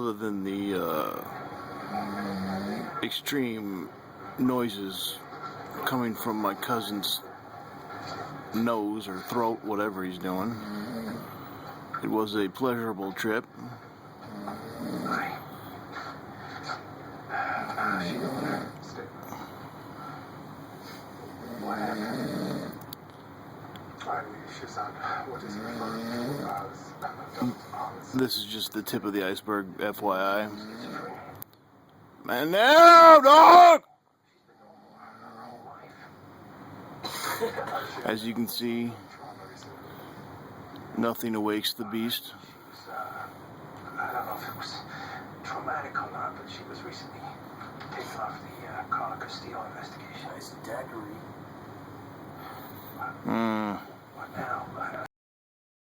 other than the extreme noises coming from my cousin's nose or throat, whatever he's doing. It was a pleasurable trip. This is just the tip of the iceberg, FYI. Man, no, dog! As you can see, nothing awakes the beast. I don't know if it was traumatic or not, but she was recently taken off the Chronicle Steel investigation. Nice daiquiri.